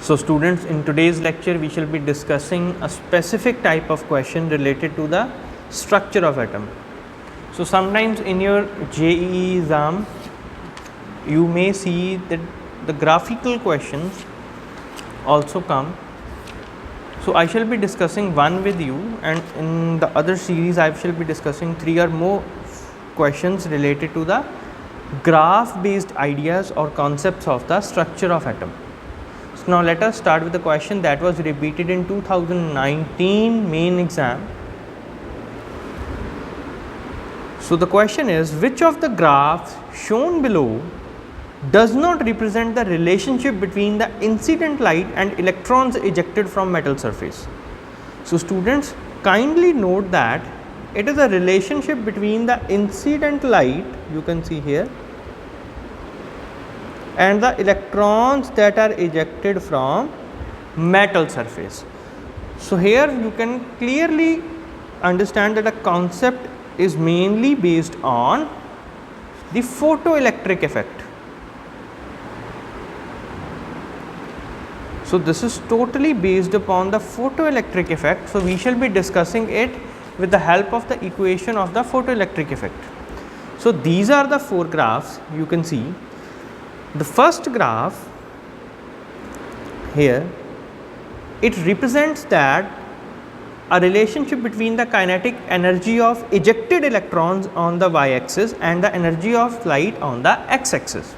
So students, in today's lecture we shall be discussing a specific type of question related to the structure of atom. So sometimes in your JEE exam you may see that the graphical questions also come. So I shall be discussing one with you, and in the other series I shall be discussing 3 or more questions related to the graph based ideas or concepts of the structure of atom. So now let us start with the question that was repeated in 2019 main exam. So the question is, which of the graphs shown below does not represent the relationship between the incident light and electrons ejected from metal surface? So students, kindly note that it is a relationship between the incident light, you can see here, and the electrons that are ejected from metal surface. So here you can clearly understand that the concept is mainly based on the photoelectric effect. So this is totally based upon the photoelectric effect. So we shall be discussing it with the help of the equation of the photoelectric effect. So these are the 4 graphs you can see. The first graph here, it represents that a relationship between the kinetic energy of ejected electrons on the y-axis and the energy of light on the x-axis,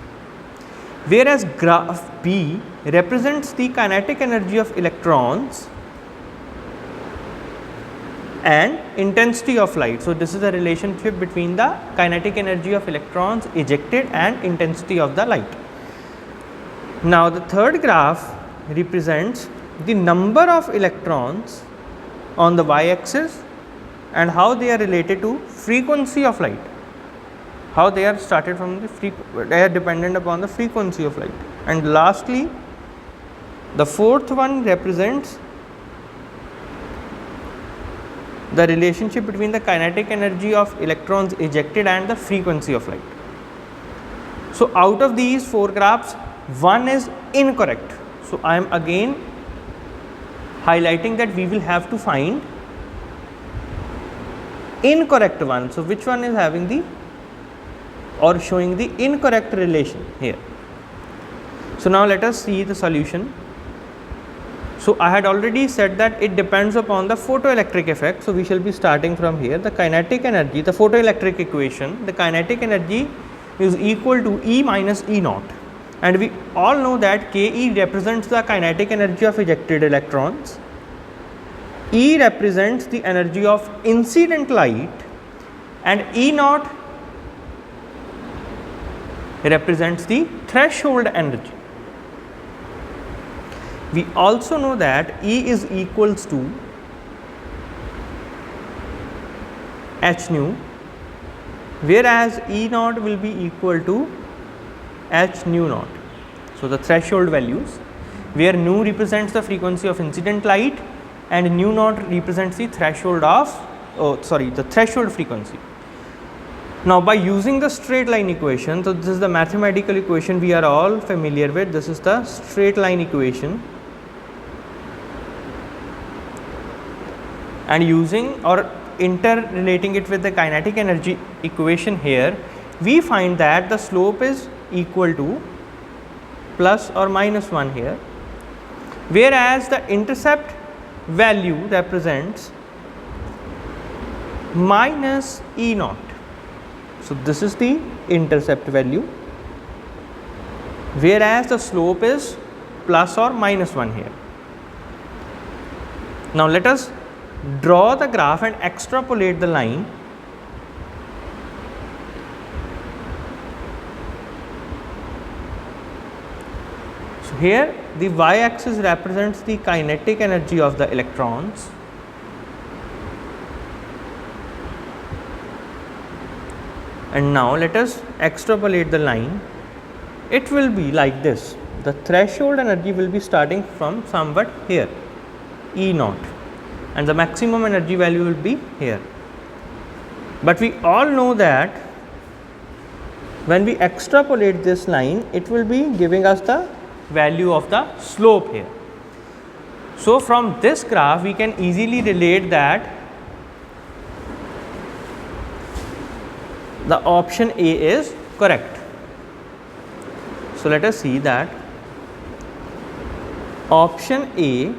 whereas graph B represents the kinetic energy of electrons and intensity of light. So this is a relationship between the kinetic energy of electrons ejected and intensity of the light. Now the third graph represents the number of electrons on the y-axis and how they are related to frequency of light, how they are started from the they are dependent upon the frequency of light. And lastly, the fourth one represents the relationship between the kinetic energy of electrons ejected and the frequency of light. So out of these 4 graphs, one is incorrect. So I am again highlighting that we will have to find incorrect one. So which one is having the or showing the incorrect relation here? So now let us see the solution. So I had already said that it depends upon the photoelectric effect. So we shall be starting from here. The kinetic energy, the photoelectric equation, the kinetic energy is equal to E minus E naught. And we all know that Ke represents the kinetic energy of ejected electrons, E represents the energy of incident light, and E naught represents the threshold energy. We also know that E is equals to h nu, whereas E naught will be equal to h nu naught. So the threshold values, where nu represents the frequency of incident light and nu naught represents the threshold of the threshold frequency. Now by using the straight line equation, so this is the mathematical equation we are all familiar with. This is the straight line equation, and using or interrelating it with the kinetic energy equation here, we find that the slope is equal to plus or minus 1 here, whereas the intercept value represents minus E naught. So this is the intercept value, whereas the slope is plus or minus 1 here. Now let us draw the graph and extrapolate the line. So here the y-axis represents the kinetic energy of the electrons, and now let us extrapolate the line. It will be like this. The threshold energy will be starting from somewhat here, E naught, and the maximum energy value will be here. But we all know that when we extrapolate this line, it will be giving us the value of the slope here. So from this graph we can easily relate that the option A is correct. So let us see that option A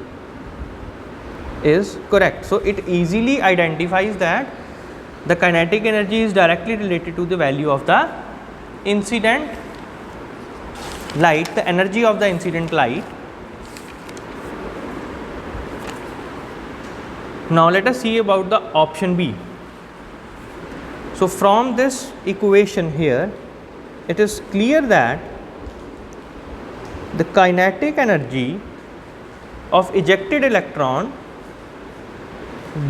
is correct. So it easily identifies that the kinetic energy is directly related to the value of the incident light, the energy of the incident light. Now let us see about the option B. So from this equation here, it is clear that the kinetic energy of ejected electron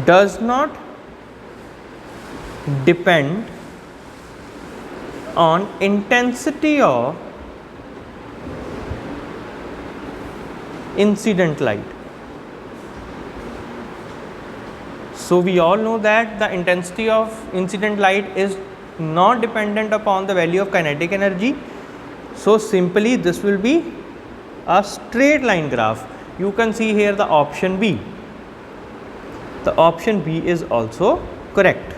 does not depend on intensity of incident light. So we all know that the intensity of incident light is not dependent upon the value of kinetic energy. So simply this will be a straight line graph. You can see here the option B. The option B is also correct.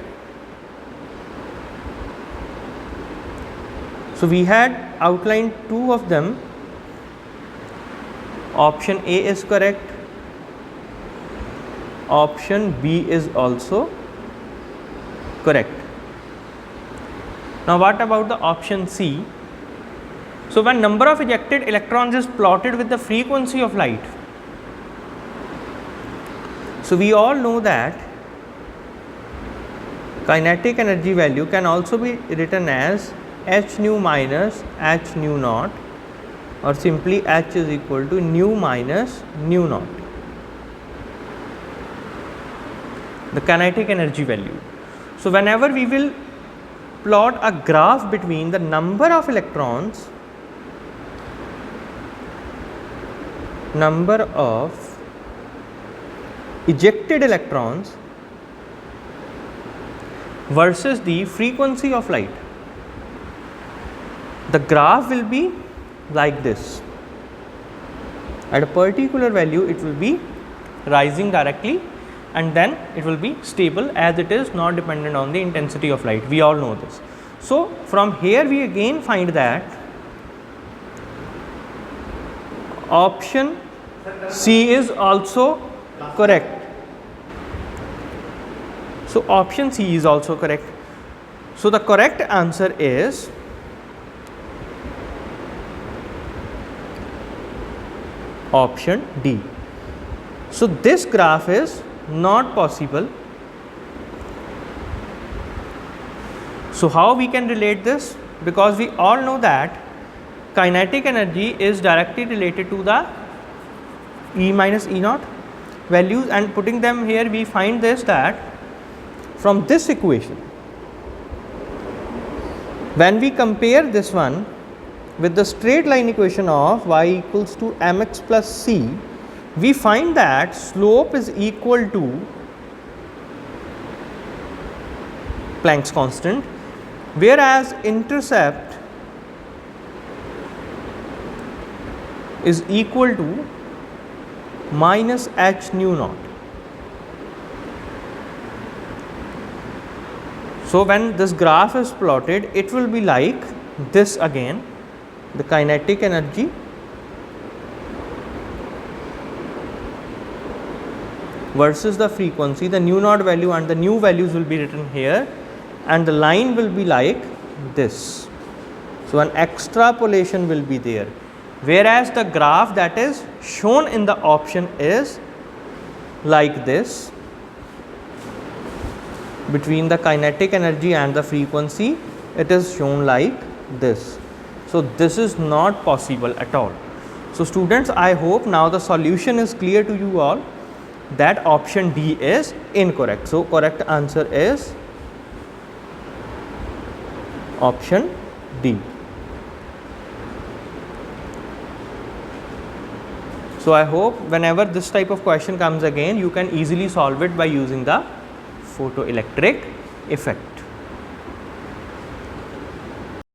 So we had outlined two of them. Option A is correct. Option B is also correct. Now what about the option C? So when number of ejected electrons is plotted with the frequency of light. So we all know that kinetic energy value can also be written as h nu minus h nu naught, or simply h is equal to nu minus nu naught, the kinetic energy value. So whenever we will plot a graph between the number of electrons, number of ejected electrons versus the frequency of light, the graph will be like this. At a particular value it will be rising directly, and then it will be stable as it is not dependent on the intensity of light. We all know this. So from here we again find that option C is also correct. So option C is also correct. So the correct answer is option D. So this graph is not possible. So how we can relate this? Because we all know that kinetic energy is directly related to the E minus E naught values, and putting them here we find this, that from this equation, when we compare this one with the straight line equation of y equals to mx plus c, we find that slope is equal to Planck's constant, whereas intercept is equal to minus h nu naught. So when this graph is plotted, it will be like this again, the kinetic energy versus the frequency, the nu naught value and the new values will be written here, and the line will be like this. So an extrapolation will be there, whereas the graph that is shown in the option is like this. Between the kinetic energy and the frequency, it is shown like this. So this is not possible at all. So students, I hope now the solution is clear to you all, that option D is incorrect. So correct answer is option D. So I hope whenever this type of question comes again, you can easily solve it by using the photoelectric effect.